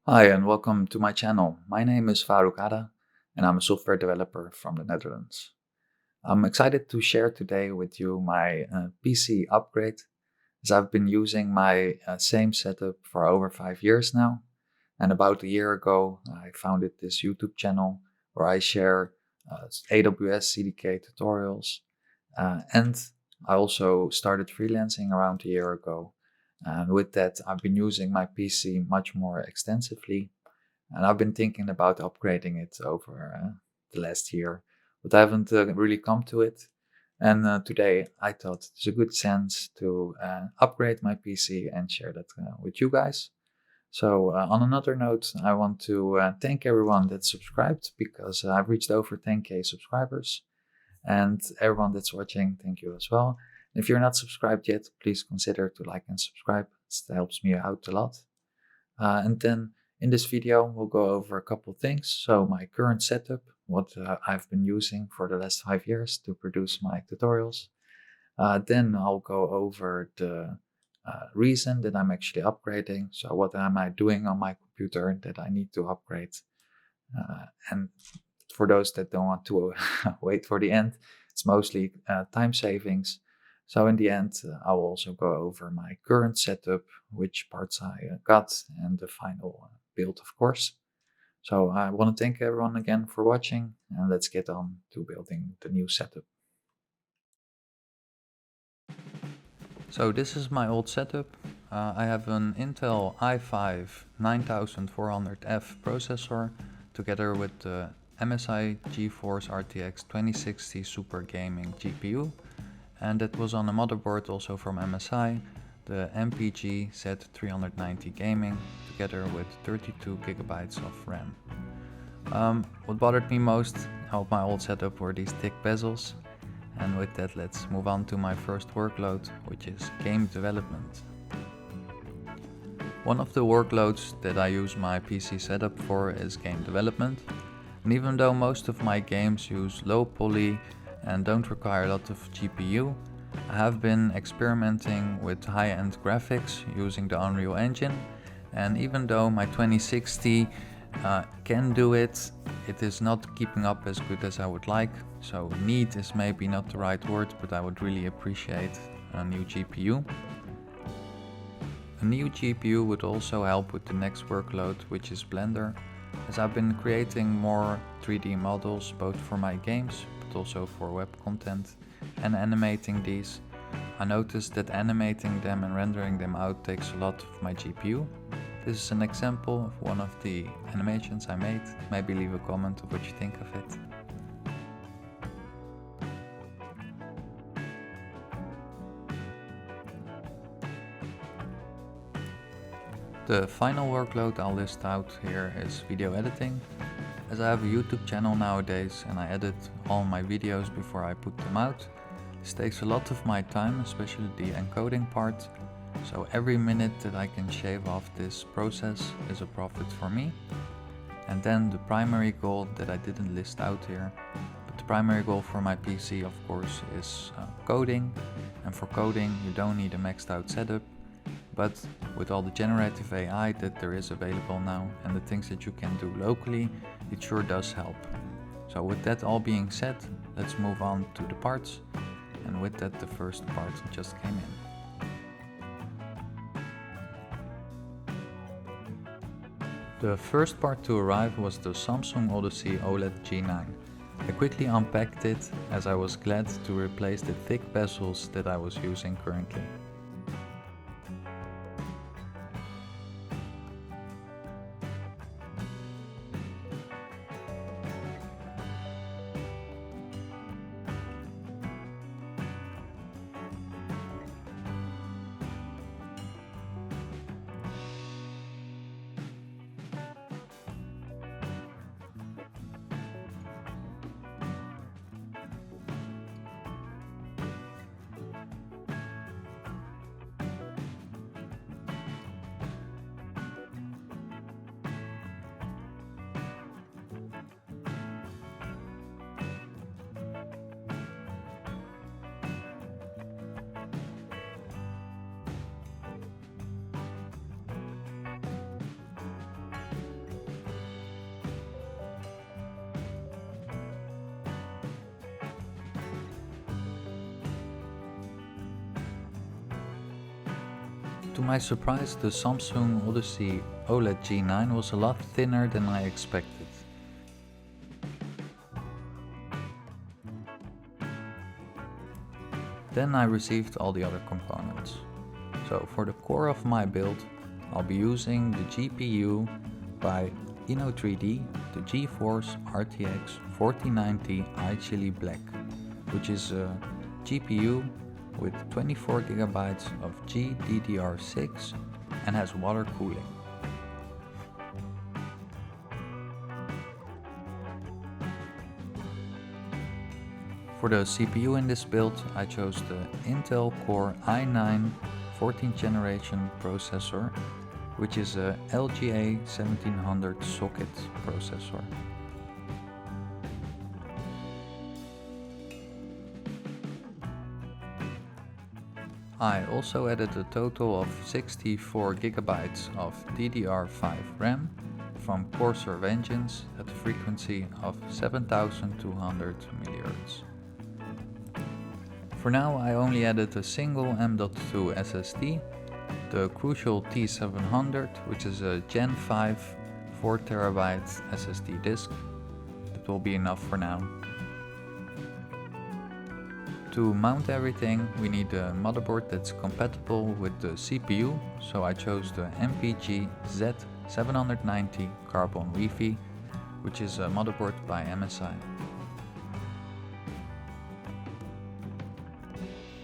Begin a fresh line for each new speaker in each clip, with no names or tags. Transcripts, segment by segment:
Hi and welcome to my channel. My name is Faruk Ada and I'm a software developer from the Netherlands. I'm excited to share today with you my PC upgrade as I've been using my same setup for over 5 years now. And about a year ago, I founded this YouTube channel where I share AWS CDK tutorials. And I also started freelancing around a year ago. And with that, I've been using my PC much more extensively, and I've been thinking about upgrading it over the last year, but I haven't really come to it. And today I thought it's a good sense to upgrade my PC and share that with you guys. So, on another note, I want to thank everyone that subscribed because I've reached over 10K subscribers. And everyone that's watching, thank you as well. If you're not subscribed yet, please consider to like and subscribe. It helps me out a lot. And then in this video, we'll go over a couple things. So my current setup, what I've been using for the last 5 years to produce my tutorials. Then I'll go over the reason that I'm actually upgrading. So what am I doing on my computer that I need to upgrade? And for those that don't want to wait for the end, it's mostly time savings. So in the end, I will also go over my current setup, which parts I got, and the final build, of course. So I want to thank everyone again for watching, and let's get on to building the new setup. So this is my old setup. I have an Intel i5 9400F processor together with the MSI GeForce RTX 2060 Super Gaming GPU, and that was on a motherboard also from MSI, the MPG Z390 Gaming, together with 32GB of RAM. What bothered me most of my old setup were these thick bezels, and with that let's move on to my first workload, which is game development. One of the workloads that I use my PC setup for is game development, and even though most of my games use low poly and don't require a lot of GPU, I have been experimenting with high-end graphics using the Unreal Engine, and even though my 2060 can do it, it is not keeping up as good as I would like. So need is maybe not the right word, but I would really appreciate a new GPU. A new GPU would also help with the next workload, which is Blender, as I've been creating more 3D models both for my games but also for web content and animating these. I noticed that animating them and rendering them out takes a lot of my GPU. This is an example of one of the animations I made. Maybe leave a comment of what you think of it. The final workload I'll list out here is video editing, as I have a YouTube channel nowadays and I edit all my videos before I put them out. This takes a lot of my time, especially the encoding part, so every minute that I can shave off this process is a profit for me. And then the primary goal that I didn't list out here, but the primary goal for my PC of course is coding, and for coding you don't need a maxed out setup. But with all the generative AI that there is available now and the things that you can do locally, it sure does help. So with that all being said, let's move on to the parts. And with that, the first part just came in. The first part to arrive was the Samsung Odyssey OLED G9. I quickly unpacked it as I was glad to replace the thick bezels that I was using currently. To my surprise, the Samsung Odyssey OLED G9 was a lot thinner than I expected. Then I received all the other components. So for the core of my build, I'll be using the GPU by INNO3D GeForce RTX 4090 ICHILL Black, which is a GPU with 24GB of GDDR6 and has water cooling. For the CPU in this build, I chose the Intel Core i9 14th generation processor, which is a LGA 1700 socket processor. I also added a total of 64GB of DDR5 RAM from Corsair Vengeance at a frequency of 7200 MHz. For now I only added a single M.2 SSD, the Crucial T700, which is a Gen 5 4TB SSD disk. That will be enough for now. To mount everything we need a motherboard that's compatible with the CPU, so I chose the MPG Z790 Carbon WiFi, which is a motherboard by MSI.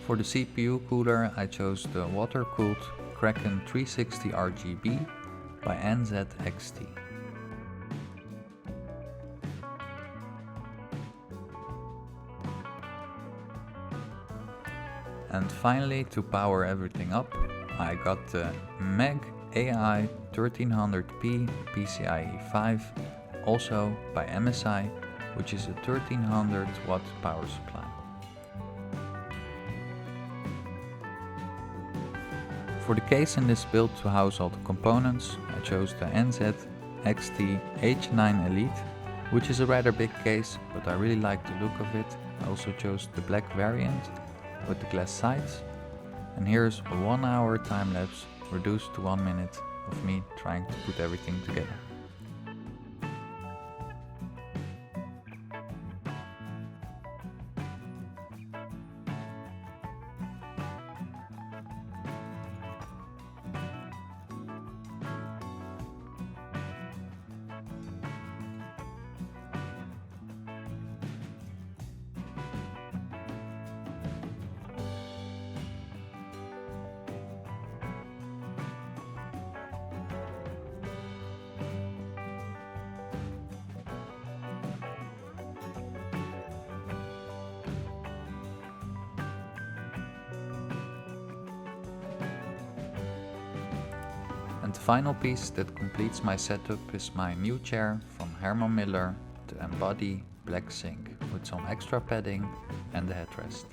For the CPU cooler I chose the water-cooled Kraken 360 RGB by NZXT. And finally, to power everything up, I got the MEG Ai1300P PCIE5, also by MSI, which is a 1300 watt power supply. For the case in this build to house all the components, I chose the NZXT H9 Elite, which is a rather big case, but I really like the look of it. I also chose the black variant with the glass sides, and here's a 1 hour time lapse reduced to 1 minute of me trying to put everything together. And the final piece that completes my setup is my new chair from Herman Miller, the Embody Black Sink, with some extra padding and the headrest.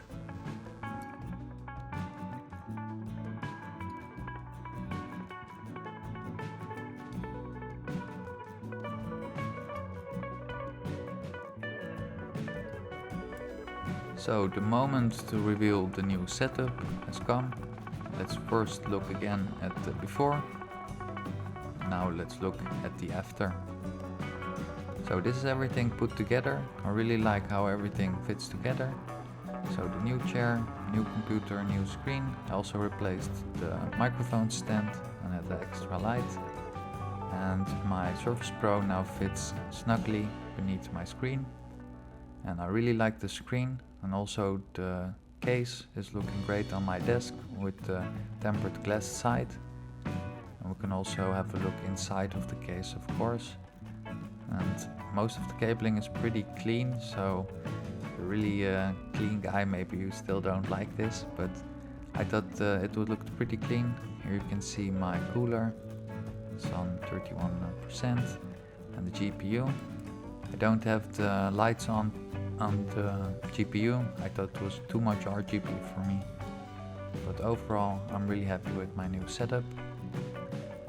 So the moment to reveal the new setup has come. Let's first look again at the before. Now let's look at the after. So this is everything put together. I really like how everything fits together. So the new chair, new computer, new screen. I also replaced the microphone stand and had the extra light. And my Surface Pro now fits snugly beneath my screen. And I really like the screen, and also the case is looking great on my desk with the tempered glass side. And we can also have a look inside of the case, of course. And most of the cabling is pretty clean, so if you're really a clean guy, maybe you still don't like this, but I thought it would look pretty clean. Here you can see my cooler, it's on 31%, and the GPU. I don't have the lights on the GPU. I thought it was too much RGB for me, but overall I'm really happy with my new setup,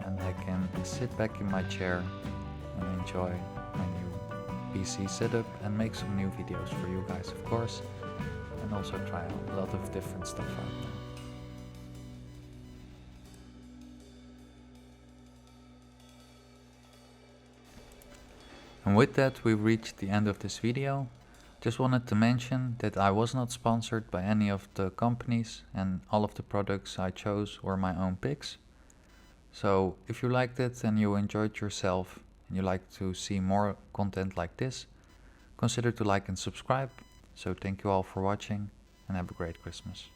and I can sit back in my chair and enjoy my new PC setup and make some new videos for you guys, of course, and also try a lot of different stuff out there. And with that, we've reached the end of this video. Just wanted to mention that I was not sponsored by any of the companies, and all of the products I chose were my own picks. So if you liked it and you enjoyed yourself and you like to see more content like this, consider to like and subscribe. So thank you all for watching and have a great Christmas.